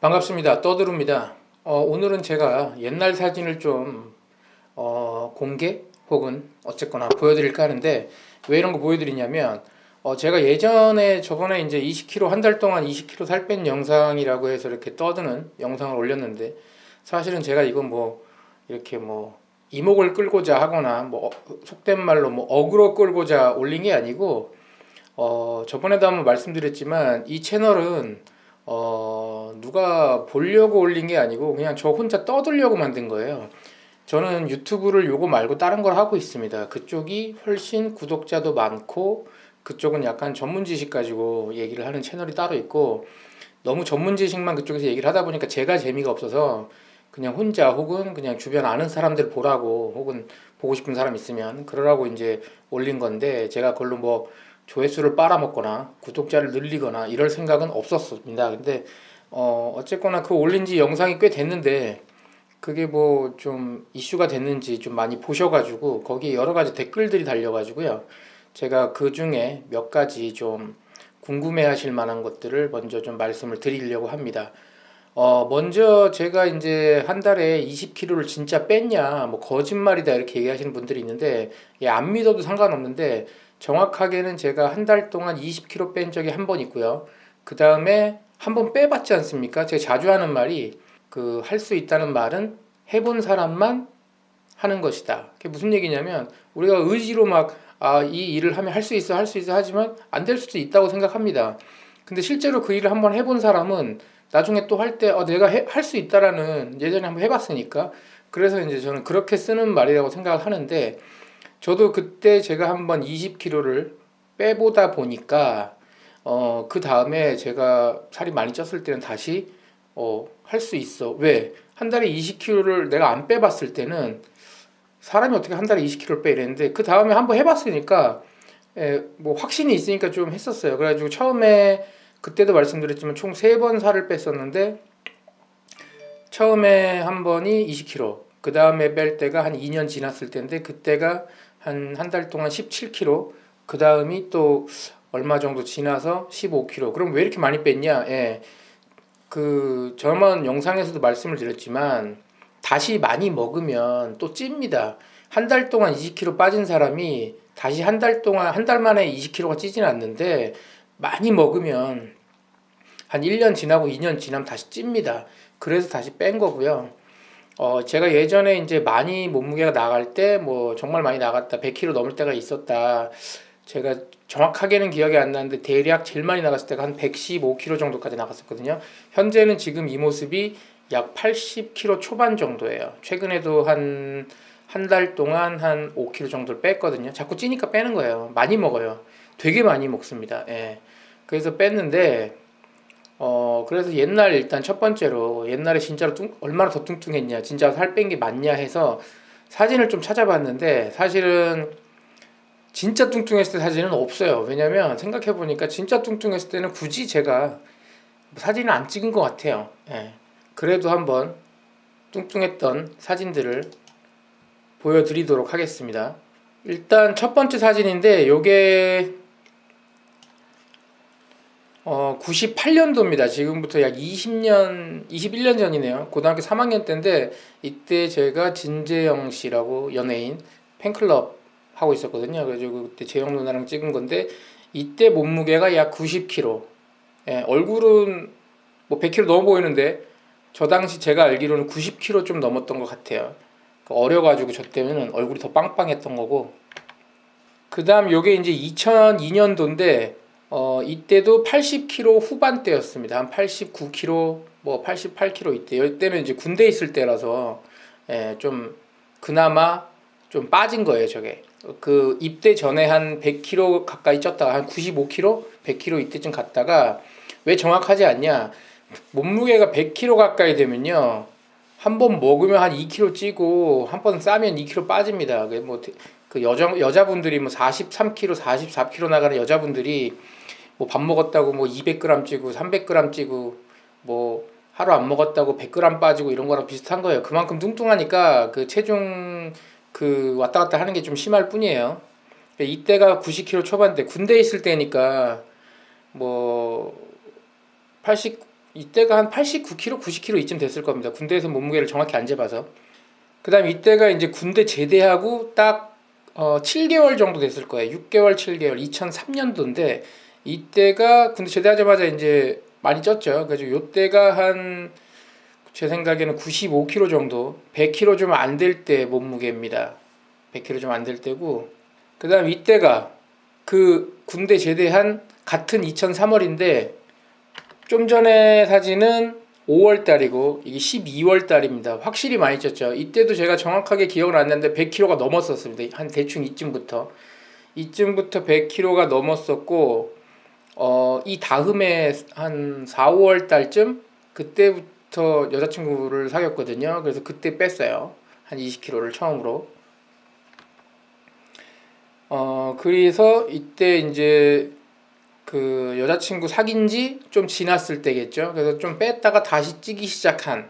반갑습니다. 떠드릅니다. 오늘은 제가 옛날 사진을 좀 공개 혹은 어쨌거나 보여드릴까 하는데, 왜 이런 거 보여드리냐면, 제가 예전에 저번에 이제 20kg 한 달 동안 20kg 살 뺀 영상이라고 해서 이렇게 떠드는 영상을 올렸는데, 사실은 제가 이건 뭐 이렇게 뭐 이목을 끌고자 하거나 뭐 속된 말로 뭐 어그로 끌고자 올린 게 아니고, 저번에도 한번 말씀드렸지만 이 채널은 누가 보려고 올린 게 아니고 그냥 저 혼자 떠들려고 만든 거예요. 저는 유튜브를 요거 말고 다른 걸 하고 있습니다. 그쪽이 훨씬 구독자도 많고, 그쪽은 약간 전문 지식 가지고 얘기를 하는 채널이 따로 있고, 너무 전문 지식만 그쪽에서 얘기를 하다 보니까 제가 재미가 없어서 그냥 혼자 혹은 그냥 주변 아는 사람들 보라고, 혹은 보고 싶은 사람 있으면 그러라고 이제 올린 건데, 제가 그걸로 뭐 조회수를 빨아먹거나 구독자를 늘리거나 이럴 생각은 없었습니다. 근데 어쨌거나 그 올린 지 영상이 꽤 됐는데, 그게 뭐 좀 이슈가 됐는지 좀 많이 보셔가지고 거기 여러 가지 댓글들이 달려가지고요. 제가 그 중에 몇 가지 좀 궁금해하실 만한 것들을 먼저 좀 말씀을 드리려고 합니다. 먼저 제가 이제 한 달에 20kg를 진짜 뺐냐, 뭐 거짓말이다 이렇게 얘기하시는 분들이 있는데, 예, 안 믿어도 상관없는데 정확하게는 제가 한 달 동안 20kg 뺀 적이 한 번 있고요. 그 다음에 한 번 빼봤지 않습니까? 제가 자주 하는 말이, 그 할 수 있다는 말은 해본 사람만 하는 것이다. 그게 무슨 얘기냐면, 우리가 의지로 막 이 일을 하면 할 수 있어 할 수 있어 하지만 안 될 수도 있다고 생각합니다. 근데 실제로 그 일을 한번 해본 사람은 나중에 또 할 때 내가 할 수 있다라는, 예전에 한번 해봤으니까, 그래서 이제 저는 그렇게 쓰는 말이라고 생각을 하는데, 저도 그때 제가 한번 20kg를 빼보다 보니까 그 다음에 제가 살이 많이 쪘을 때는 다시 할 수 있어. 왜? 한 달에 20kg를 내가 안 빼봤을 때는 사람이 어떻게 한 달에 20kg를 빼 이랬는데, 그 다음에 한번 해봤으니까 뭐 확신이 있으니까 좀 했었어요. 그래가지고 처음에, 그때도 말씀드렸지만 총 3번 살을 뺐었는데, 처음에 한 번이 20kg, 그 다음에 뺄 때가 한 2년 지났을 때인데 그때가 한 달 동안 17kg, 그 다음이 또 얼마 정도 지나서 15kg. 그럼 왜 이렇게 많이 뺐냐? 예, 그 저번 영상에서도 말씀을 드렸지만 다시 많이 먹으면 또 찝니다. 한 달 동안 20kg 빠진 사람이 다시 한 달 동안, 한 달 만에 20kg가 찌진 않는데, 많이 먹으면 한 1년 지나고 2년 지나면 다시 찝니다. 그래서 다시 뺀 거고요. 제가 예전에 이제 많이 몸무게가 나갈 때, 뭐 정말 많이 나갔다, 100kg 넘을 때가 있었다. 제가 정확하게는 기억이 안 나는데 대략 제일 많이 나갔을 때가 한 115kg 정도까지 나갔었거든요. 현재는 지금 이 모습이 약 80kg 초반 정도예요. 최근에도 한 달 동안 한 5kg 정도를 뺐거든요. 자꾸 찌니까 빼는 거예요. 많이 먹어요. 되게 많이 먹습니다. 예. 그래서 뺐는데, 그래서 옛날, 일단 첫 번째로 옛날에 진짜로 얼마나 더 뚱뚱했냐, 진짜 살 뺀 게 맞냐 해서 사진을 좀 찾아봤는데, 사실은 진짜 뚱뚱했을 때 사진은 없어요. 왜냐면 생각해보니까 진짜 뚱뚱했을 때는 굳이 제가 사진을 안 찍은 것 같아요. 예. 그래도 한번 뚱뚱했던 사진들을 보여드리도록 하겠습니다. 일단 첫 번째 사진인데, 요게 98년도입니다. 지금부터 약 20년, 21년 전이네요. 고등학교 3학년 때인데, 이때 제가 진재영 씨라고 연예인 팬클럽 하고 있었거든요. 그래서 그때 재영 누나랑 찍은 건데, 이때 몸무게가 약 90kg. 예, 얼굴은 뭐 100kg 넘어 보이는데, 저 당시 제가 알기로는 90kg 좀 넘었던 것 같아요. 어려가지고 저 때문에 얼굴이 더 빵빵했던 거고. 그 다음 요게 이제 2002년도인데, 이때도 80kg 후반대였습니다. 한 89kg, 뭐 88kg 이때. 이때는 이제 군대 있을 때라서, 예, 좀, 그나마 좀 빠진 거예요, 저게. 그 입대 전에 한 100kg 가까이 쪘다가 한 95kg, 100kg 이때쯤 갔다가, 왜 정확하지 않냐? 몸무게가 100kg 가까이 되면요, 한 번 먹으면 한 2kg 찌고, 한 번 싸면 2kg 빠집니다. 그 여자분들이 뭐 43kg, 44kg 나가는 여자분들이 뭐 밥 먹었다고 뭐 200g 찌고 300g 찌고, 뭐 하루 안 먹었다고 100g 빠지고 이런 거랑 비슷한 거예요. 그만큼 뚱뚱하니까 그 체중 그 왔다 갔다 하는 게 좀 심할 뿐이에요. 이때가 90kg 초반대, 군대 있을 때니까 뭐 80, 이때가 한 89kg, 90kg 이쯤 됐을 겁니다. 군대에서 몸무게를 정확히 안 재봐서. 그 다음 이때가 이제 군대 제대하고 딱 7개월 정도 됐을 거예요. 6개월, 7개월, 2003년도인데 이때가 군대 제대하자마자 이제 많이 쪘죠. 그래서 요때가 한 제 생각에는 95kg 정도, 100kg 좀 안 될 때 몸무게입니다. 100kg 좀 안 될 때고, 그 다음 이때가 그 군대 제대한 같은 2003월인데 좀 전에 사진은 5월 달이고 이게 12월 달입니다. 확실히 많이 쪘죠. 이때도 제가 정확하게 기억은 안 나는데 100kg가 넘었었습니다. 한 대충 이쯤부터 100kg가 넘었었고, 이 다음에 한 4, 5월 달쯤 그때부터 여자친구를 사귀었거든요. 그래서 그때 뺐어요. 한 20kg를 처음으로. 그래서 이때 이제 그 여자친구 사귄 지 좀 지났을 때겠죠. 그래서 좀 뺐다가 다시 찌기 시작한.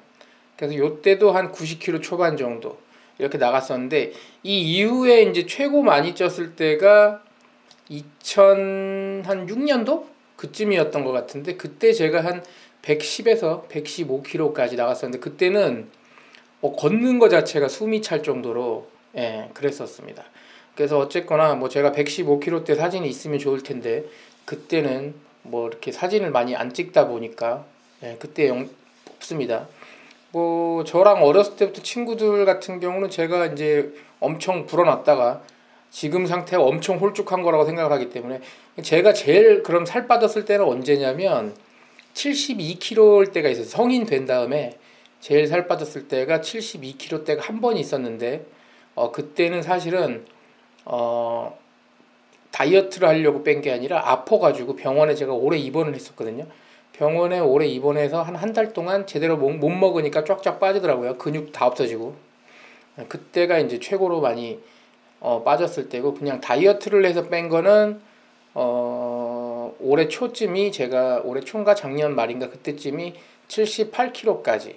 그래서 요때도 한 90kg 초반 정도 이렇게 나갔었는데, 이 이후에 이제 최고 많이 쪘을 때가 2006년도 그쯤이었던 것 같은데, 그때 제가 한 110에서 115kg까지 나갔었는데, 그때는 걷는 거 자체가 숨이 찰 정도로 그랬었습니다. 그래서 어쨌거나 뭐 제가 115kg 때 사진이 있으면 좋을 텐데, 그때는 뭐 이렇게 사진을 많이 안 찍다 보니까 그때 없습니다. 뭐 저랑 어렸을 때부터 친구들 같은 경우는 제가 이제 엄청 불어났다가 지금 상태가 엄청 홀쭉한 거라고 생각을 하기 때문에, 제가 제일 그럼 살 빠졌을 때는 언제냐면 72kg일 때가 있어요. 성인 된 다음에 제일 살 빠졌을 때가 72kg 때가 한 번 있었는데, 그때는 사실은 다이어트를 하려고 뺀 게 아니라 아파가지고 병원에 제가 오래 입원을 했었거든요. 병원에 오래 입원해서 한 달 동안 제대로 못 먹으니까 쫙쫙 빠지더라고요. 근육 다 없어지고. 그때가 이제 최고로 많이 빠졌을 때고, 그냥 다이어트를 해서 뺀 거는 올해 초쯤이, 제가 올해 초인가 작년 말인가 그때쯤이 78kg까지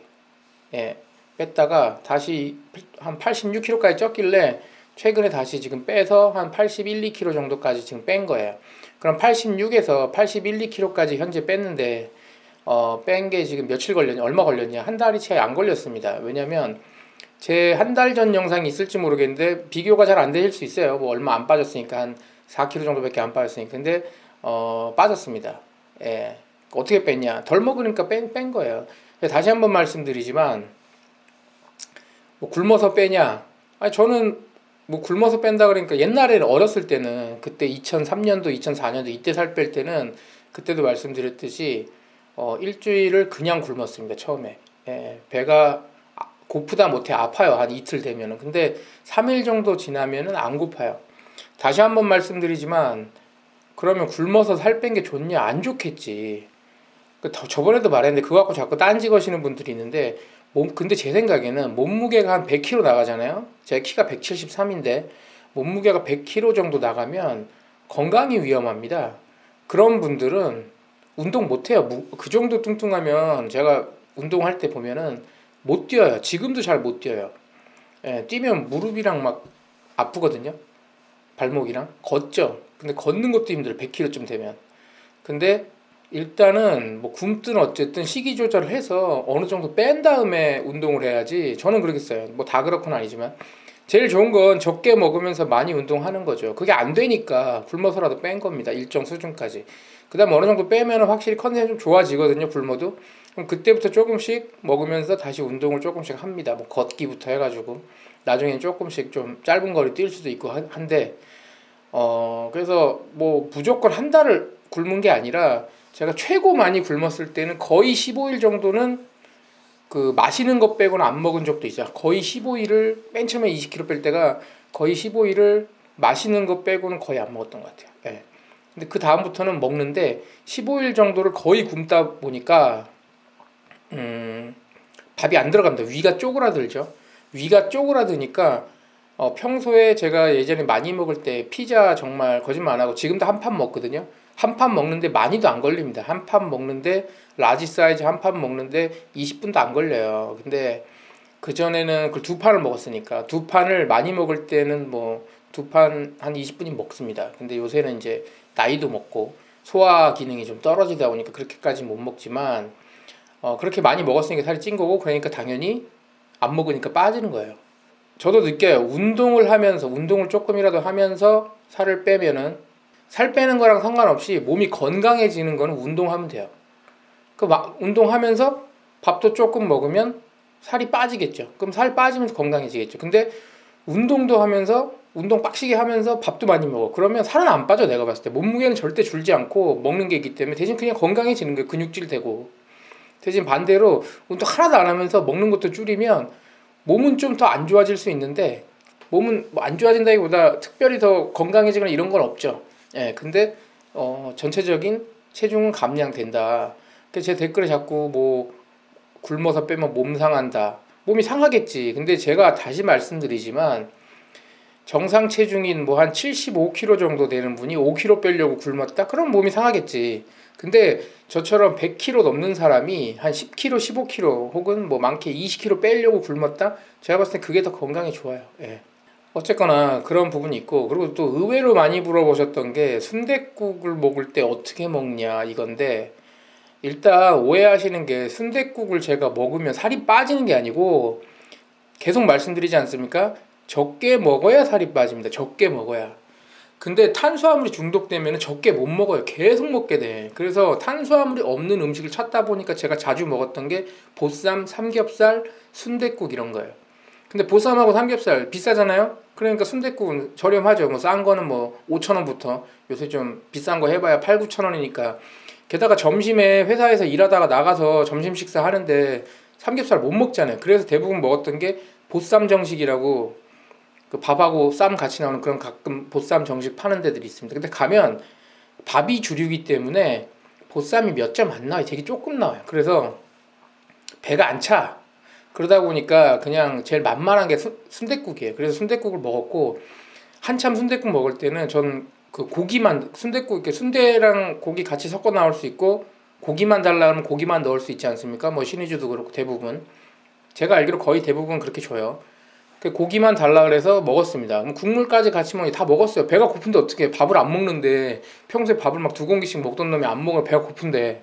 뺐다가 다시 한 86kg까지 쪘길래 최근에 다시 지금 빼서 한 81, 2kg 정도까지 지금 뺀 거예요. 그럼 86에서 81, 2kg까지 현재 뺐는데, 뺀 게 지금 며칠 걸렸냐, 얼마 걸렸냐, 한 달이 채 안 걸렸습니다. 왜냐면 제 한 달 전 영상이 있을지 모르겠는데 비교가 잘 안 되실 수 있어요. 뭐 얼마 안 빠졌으니까, 한 4kg 정도밖에 안 빠졌으니까. 근데 빠졌습니다. 어떻게 뺐냐, 덜 먹으니까 뺀 거예요. 다시 한번 말씀드리지만, 뭐 굶어서 빼냐, 아니 저는 뭐 굶어서 뺀다 그러니까, 옛날에는 어렸을 때는, 그때 2003년도 2004년도 이때 살 뺄 때는 그때도 말씀드렸듯이 일주일을 그냥 굶었습니다. 처음에 배가 고프다 못해 아파요. 한 이틀 되면은. 근데 3일 정도 지나면은 안 고파요. 다시 한번 말씀드리지만, 그러면 굶어서 살 뺀 게 좋냐? 안 좋겠지. 저번에도 말했는데 그거 갖고 자꾸 딴지 거시는 분들이 있는데, 근데 제 생각에는 몸무게가 한 100kg 나가잖아요. 제 키가 173인데 몸무게가 100kg 정도 나가면 건강이 위험합니다. 그런 분들은 운동 못 해요. 그 정도 뚱뚱하면, 제가 운동할 때 보면은 못 뛰어요. 지금도 잘 못 뛰어요. 뛰면 무릎이랑 막 아프거든요. 발목이랑. 걷죠. 근데 걷는 것도 힘들어요. 100kg쯤 되면. 근데 일단은 뭐 굶든 어쨌든 식이 조절을 해서 어느 정도 뺀 다음에 운동을 해야지. 저는 그러겠어요. 뭐 다 그렇건 아니지만 제일 좋은 건 적게 먹으면서 많이 운동하는 거죠. 그게 안 되니까 굶어서라도 뺀 겁니다. 일정 수준까지. 그 다음 어느 정도 빼면 확실히 컨디션이 좀 좋아지거든요. 굶어도. 그럼 그때부터 조금씩 먹으면서 다시 운동을 조금씩 합니다. 뭐 걷기부터 해가지고 나중엔 조금씩 좀 짧은 거리 뛸 수도 있고 한데, 그래서 뭐 무조건 한 달을 굶은 게 아니라, 제가 최고 많이 굶었을 때는 거의 15일 정도는 그 마시는 것 빼고는 안 먹은 적도 있어요. 거의 15일을, 맨 처음에 20kg 뺄 때가 거의 15일을 마시는 것 빼고는 거의 안 먹었던 것 같아요. 근데 그 다음부터는 먹는데, 15일 정도를 거의 굶다 보니까 밥이 안 들어갑니다. 위가 쪼그라들죠. 위가 쪼그라드니까 평소에 제가 예전에 많이 먹을 때 피자, 정말 거짓말 안 하고 지금도 한 판 먹거든요. 한 판 먹는데 많이도 안 걸립니다. 한 판 먹는데, 라지 사이즈 한 판 먹는데 20분도 안 걸려요. 근데 그전에는 그 두 판을 먹었으니까, 두 판을 많이 먹을 때는 뭐 두 판 한 20분이 먹습니다. 근데 요새는 이제 나이도 먹고 소화 기능이 좀 떨어지다 보니까 그렇게까지 못 먹지만, 그렇게 많이 먹었으니까 살이 찐 거고, 그러니까 당연히 안 먹으니까 빠지는 거예요. 저도 느껴요. 운동을 조금이라도 하면서 살을 빼면은, 살 빼는 거랑 상관없이 몸이 건강해지는 거는 운동하면 돼요. 운동하면서 밥도 조금 먹으면 살이 빠지겠죠. 그럼 살 빠지면서 건강해지겠죠. 근데 운동도 하면서, 운동 빡시게 하면서 밥도 많이 먹어. 그러면 살은 안 빠져, 내가 봤을 때. 몸무게는 절대 줄지 않고 먹는 게 있기 때문에 대신 그냥 건강해지는 거예요. 근육질 되고. 대신 반대로 운동 하나도 안 하면서 먹는 것도 줄이면 몸은 좀 더 안 좋아질 수 있는데, 몸은 뭐 안 좋아진다기보다 특별히 더 건강해지거나 이런 건 없죠. 예, 근데 전체적인 체중은 감량된다. 그래서 제 댓글에 자꾸 뭐 굶어서 빼면 몸 상한다. 몸이 상하겠지. 근데 제가 다시 말씀드리지만, 정상 체중인 뭐 한 75kg 정도 되는 분이 5kg 빼려고 굶었다? 그럼 몸이 상하겠지. 근데 저처럼 100kg 넘는 사람이 한 10kg, 15kg 혹은 뭐 많게 20kg 빼려고 굶었다? 제가 봤을 때 그게 더 건강에 좋아요. 예. 어쨌거나 그런 부분이 있고, 그리고 또 의외로 많이 물어보셨던 게 순댓국을 먹을 때 어떻게 먹냐 이건데, 일단 오해하시는 게, 순댓국을 제가 먹으면 살이 빠지는 게 아니고, 계속 말씀드리지 않습니까? 적게 먹어야 살이 빠집니다. 적게 먹어야. 근데 탄수화물이 중독되면 적게 못 먹어요. 계속 먹게 돼. 그래서 탄수화물이 없는 음식을 찾다 보니까 제가 자주 먹었던 게 보쌈, 삼겹살, 순댓국 이런 거예요. 근데 보쌈하고 삼겹살 비싸잖아요? 그러니까 순댓국은 저렴하죠. 뭐 싼 거는 뭐 5천 원부터, 요새 좀 비싼 거 해봐야 8, 9천 원이니까. 게다가 점심에 회사에서 일하다가 나가서 점심 식사 하는데 삼겹살 못 먹잖아요. 그래서 대부분 먹었던 게 보쌈 정식이라고, 그 밥하고 쌈 같이 나오는 그런 가끔 보쌈 정식 파는 데들이 있습니다. 근데 가면 밥이 주류이기 때문에 보쌈이 몇 점 안 나와요. 되게 조금 나와요. 그래서 배가 안 차. 그러다 보니까 그냥 제일 만만한 게 순댓국이에요. 그래서 순댓국을 먹었고, 한참 순댓국 먹을 때는 전 그 고기만, 순댓국 이렇게 순대랑 고기 같이 섞어 나올 수 있고, 고기만 달라 하면 고기만 넣을 수 있지 않습니까? 뭐 신의주도 그렇고 대부분, 제가 알기로 거의 대부분 그렇게 줘요. 그 고기만 달라 그래서 먹었습니다. 국물까지 같이 먹니 다 먹었어요. 배가 고픈데 어떻게 밥을 안 먹는데, 평소에 밥을 막 2공기씩 먹던 놈이 안 먹으면 배가 고픈데.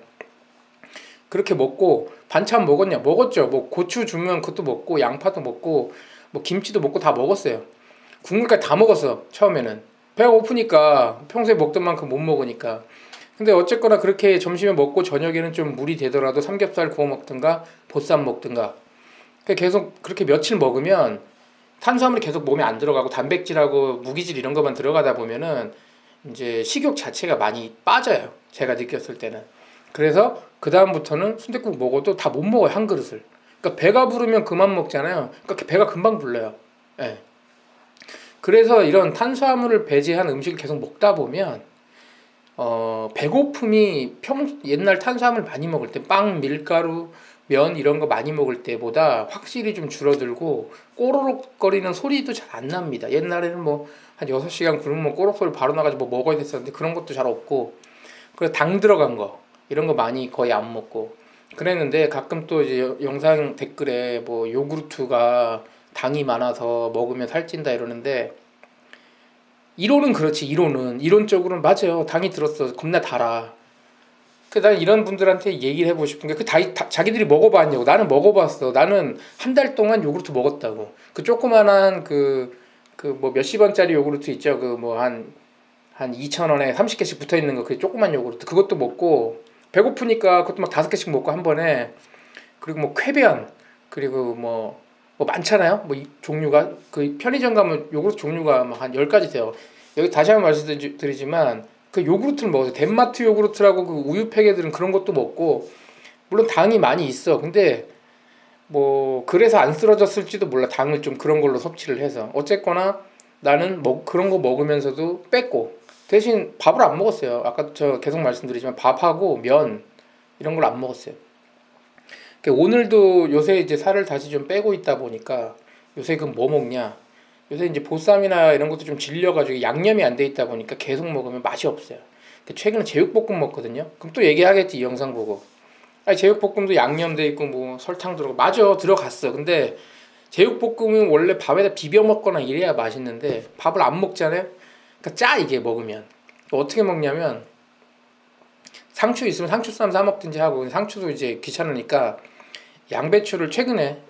그렇게 먹고, 반찬 먹었냐? 먹었죠. 뭐 고추 주면 그것도 먹고, 양파도 먹고, 뭐 김치도 먹고 다 먹었어요. 국물까지 다 먹었어. 처음에는 배가 고프니까, 평소에 먹던 만큼 못 먹으니까. 근데 어쨌거나 그렇게 점심에 먹고 저녁에는 좀 무리 되더라도 삼겹살 구워 먹든가 보쌈 먹든가, 계속 그렇게 며칠 먹으면 탄수화물이 계속 몸에 안 들어가고 단백질하고 무기질 이런 것만 들어가다 보면은 이제 식욕 자체가 많이 빠져요. 제가 느꼈을 때는. 그래서 그 다음부터는 순댓국 먹어도 다 못 먹어요, 한 그릇을. 그러니까 배가 부르면 그만 먹잖아요. 그러니까 배가 금방 불러요. 예. 그래서 이런 탄수화물을 배제한 음식을 계속 먹다 보면 배고픔이 옛날 탄수화물 많이 먹을 때 빵, 밀가루, 면 이런 거 많이 먹을 때보다 확실히 좀 줄어들고, 꼬르륵거리는 소리도 잘 안 납니다. 옛날에는 뭐 한 6시간 굶으면 꼬르륵 소리 바로 나가지고 뭐 먹어야 됐었는데 그런 것도 잘 없고, 그리고 당 들어간 거 이런 거 많이 거의 안 먹고 그랬는데, 가끔 또 이제 영상 댓글에 뭐 요구르트가 당이 많아서 먹으면 살찐다 이러는데, 이론은 그렇지. 이론적으로는 맞아요. 당이 들었어. 겁나 달아. 난 이런 분들한테 얘기를 해보고 싶은 게, 자기들이 먹어봤냐고. 나는 먹어봤어. 나는 한 달 동안 요구르트 먹었다고. 그 조그만한 뭐 몇십 원짜리 요구르트 있죠. 그 뭐 한 2,000원에 30개씩 붙어 있는 거, 그 조그만 요구르트. 그것도 먹고, 배고프니까 그것도 막 5개씩 먹고 한 번에. 그리고 뭐 쾌변, 그리고 뭐 많잖아요. 뭐 이 종류가, 그 편의점 가면 요구르트 종류가 막 한 10가지 돼요. 여기 다시 한번 말씀드리지만, 그 요구르트를 먹어서 덴마트 요구르트라고, 그 우유 팩에들은 그런 것도 먹고, 물론 당이 많이 있어. 근데 뭐 그래서 안 쓰러졌을지도 몰라. 당을 좀 그런 걸로 섭취를 해서. 어쨌거나 나는 그런 거 먹으면서도 뺐고, 대신 밥을 안 먹었어요. 아까 저 계속 말씀드리지만 밥하고 면 이런 걸 안 먹었어요. 오늘도 요새 이제 살을 다시 좀 빼고 있다 보니까, 요새 그 뭐 먹냐? 요새 이제 보쌈이나 이런 것도 좀 질려가지고 양념이 안 돼 있다 보니까 계속 먹으면 맛이 없어요. 최근에 제육볶음 먹거든요. 그럼 또 얘기하겠지, 이 영상 보고. 아니, 제육볶음도 양념돼 있고 뭐 설탕 들어가. 맞아, 들어갔어. 근데 제육볶음은 원래 밥에다 비벼 먹거나 이래야 맛있는데 밥을 안 먹잖아요. 그러니까 짜, 이게 먹으면. 어떻게 먹냐면, 상추 있으면 상추쌈 사 먹든지 하고, 상추도 이제 귀찮으니까 양배추를 최근에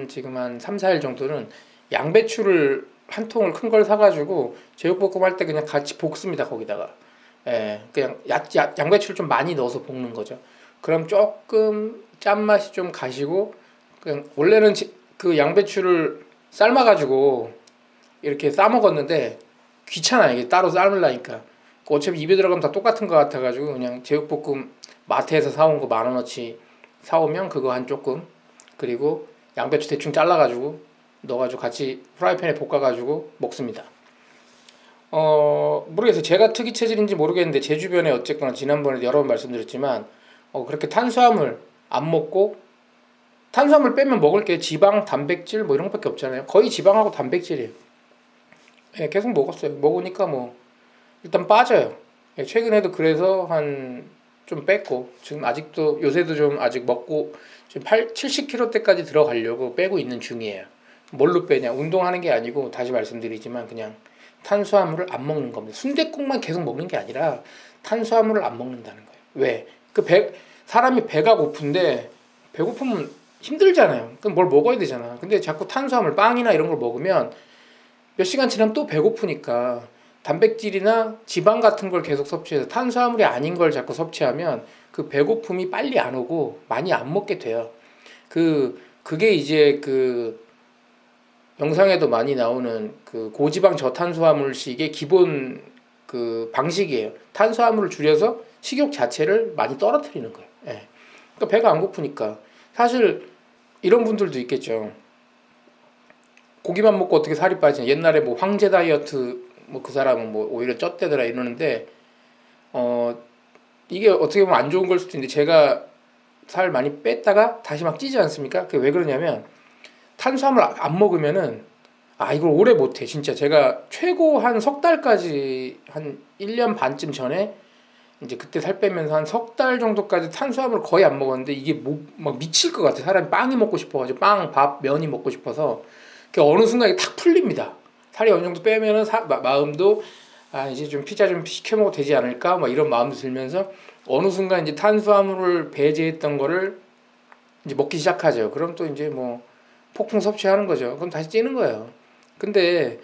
지금 한 3, 4일 정도는 양배추를 한 통을 큰 걸 사가지고 제육볶음 할 때 그냥 같이 볶습니다. 거기다가 그냥 양배추를 좀 많이 넣어서 볶는 거죠. 그럼 조금 짠맛이 좀 가시고, 그냥 원래는 그 양배추를 삶아가지고 이렇게 싸 먹었는데 귀찮아, 이게 따로 삶으려니까. 어차피 입에 들어가면 다 똑같은 것 같아가지고 그냥 제육볶음 마트에서 사온 거 10,000원어치 사오면 그거 한 조금, 그리고 양배추 대충 잘라가지고 넣어가지고 같이 프라이팬에 볶아가지고 먹습니다. 모르겠어요. 제가 특이 체질인지 모르겠는데 제 주변에 어쨌거나 지난번에 여러 번 말씀드렸지만 그렇게 탄수화물 안 먹고, 탄수화물 빼면 먹을 게 지방, 단백질 뭐 이런 것밖에 없잖아요. 거의 지방하고 단백질이에요. 계속 먹었어요. 먹으니까 뭐 일단 빠져요. 최근에도 그래서 좀 뺐고, 지금 아직도 요새도 좀 아직 먹고 지금 70kg대까지 들어가려고 빼고 있는 중이에요. 뭘로 빼냐? 운동하는 게 아니고, 다시 말씀드리지만 그냥 탄수화물을 안 먹는 겁니다. 순댓국만 계속 먹는 게 아니라 탄수화물을 안 먹는다는 거예요. 왜? 사람이 배가 고픈데 배고프면 힘들잖아요. 그럼 뭘 먹어야 되잖아. 근데 자꾸 탄수화물, 빵이나 이런 걸 먹으면 몇 시간 지나면 또 배고프니까 단백질이나 지방 같은 걸 계속 섭취해서 탄수화물이 아닌 걸 자꾸 섭취하면 그 배고픔이 빨리 안 오고 많이 안 먹게 돼요. 그게 이제 그 영상에도 많이 나오는 그 고지방 저탄수화물식의 기본 그 방식이에요. 탄수화물을 줄여서 식욕 자체를 많이 떨어뜨리는 거예요. 그러니까 배가 안 고프니까. 사실 이런 분들도 있겠죠. 고기만 먹고 어떻게 살이 빠지냐. 옛날에 뭐 황제 다이어트, 뭐 그 사람은 뭐 오히려 쪘대더라 이러는데, 이게 어떻게 보면 안 좋은 걸 수도 있는데, 제가 살 많이 뺐다가 다시 막 찌지 않습니까? 그게 왜 그러냐면, 탄수화물 안 먹으면은 이걸 오래 못해. 진짜 제가 최고 한 석 달까지, 한 1년 반쯤 전에 이제 그때 살 빼면서 한 석 달 정도까지 탄수화물 거의 안 먹었는데, 이게 막 미칠 것 같아. 사람이 빵이 먹고 싶어가지고 빵, 밥, 면이 먹고 싶어서 어느 순간에 탁 풀립니다. 살이 어느 정도 빼면은 마음도 이제 좀 피자 좀 시켜 먹어도 되지 않을까 막 이런 마음도 들면서, 어느 순간 이제 탄수화물을 배제했던 거를 이제 먹기 시작하죠. 그럼 또 이제 뭐 폭풍 섭취하는 거죠. 그럼 다시 찌는 거예요. 근데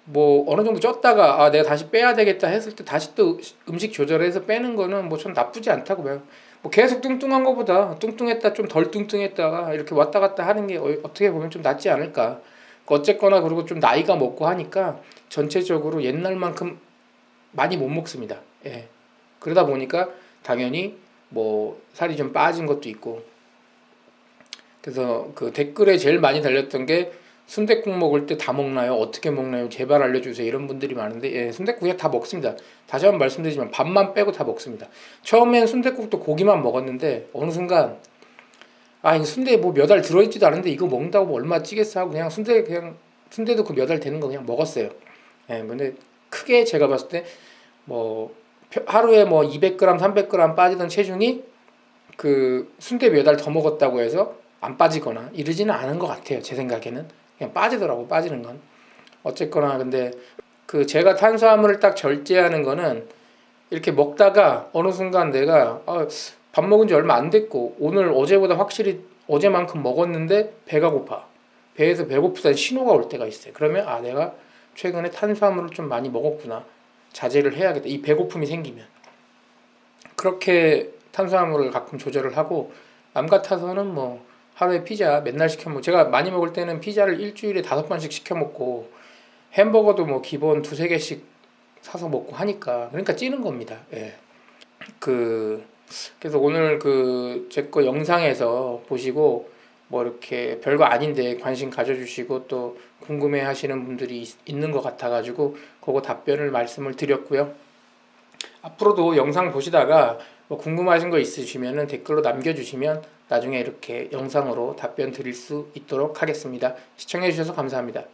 뭐 어느 정도 쪘다가 내가 다시 빼야 되겠다 했을 때 다시 또 음식 조절해서 빼는 거는 뭐 전 나쁘지 않다고 봐요. 뭐 계속 뚱뚱한 거보다 뚱뚱했다 좀 덜 뚱뚱했다가 이렇게 왔다 갔다 하는 게 어떻게 보면 좀 낫지 않을까. 어쨌거나 그리고 좀 나이가 먹고 하니까 전체적으로 옛날만큼 많이 못 먹습니다. 그러다 보니까 당연히 뭐 살이 좀 빠진 것도 있고. 그래서 그 댓글에 제일 많이 달렸던 게, 순댓국 먹을 때 다 먹나요? 어떻게 먹나요? 제발 알려주세요. 이런 분들이 많은데, 순댓국 그냥 다 먹습니다. 다시 한번 말씀드리지만 밥만 빼고 다 먹습니다. 처음엔 순댓국도 고기만 먹었는데 어느 순간 이 순대에 뭐 몇 알 들어있지도 않은데 이거 먹는다고 뭐 얼마 찌겠어 하고 그냥 순대도 그 몇 알 되는 거 그냥 먹었어요. 근데 크게 제가 봤을 때 뭐 하루에 뭐 200g, 300g 빠지던 체중이 그 순대 몇 알 더 먹었다고 해서 안 빠지거나 이러지는 않은 것 같아요. 제 생각에는 그냥 빠지더라고, 빠지는 건. 어쨌거나 근데 그 제가 탄수화물을 딱 절제하는 거는, 이렇게 먹다가 어느 순간 내가 밥 먹은 지 얼마 안 됐고 오늘 어제보다 확실히 어제만큼 먹었는데 배가 고파. 배에서 배고프다는 신호가 올 때가 있어요. 그러면 내가 최근에 탄수화물을 좀 많이 먹었구나. 자제를 해야겠다. 이 배고픔이 생기면. 그렇게 탄수화물을 가끔 조절을 하고, 남 같아서는 뭐 하루에 피자 맨날 시켜 먹고, 제가 많이 먹을 때는 피자를 일주일에 5번씩 시켜 먹고, 햄버거도 뭐 기본 2-3개씩 사서 먹고 하니까, 그러니까 찌는 겁니다. 그래서 오늘 제 거 영상에서 보시고 뭐 이렇게 별거 아닌데 관심 가져주시고 또 궁금해 하시는 분들이 있는 것 같아가지고 그거 답변을 말씀을 드렸고요. 앞으로도 영상 보시다가 뭐 궁금하신 거 있으시면 댓글로 남겨주시면 나중에 이렇게 영상으로 답변 드릴 수 있도록 하겠습니다. 시청해 주셔서 감사합니다.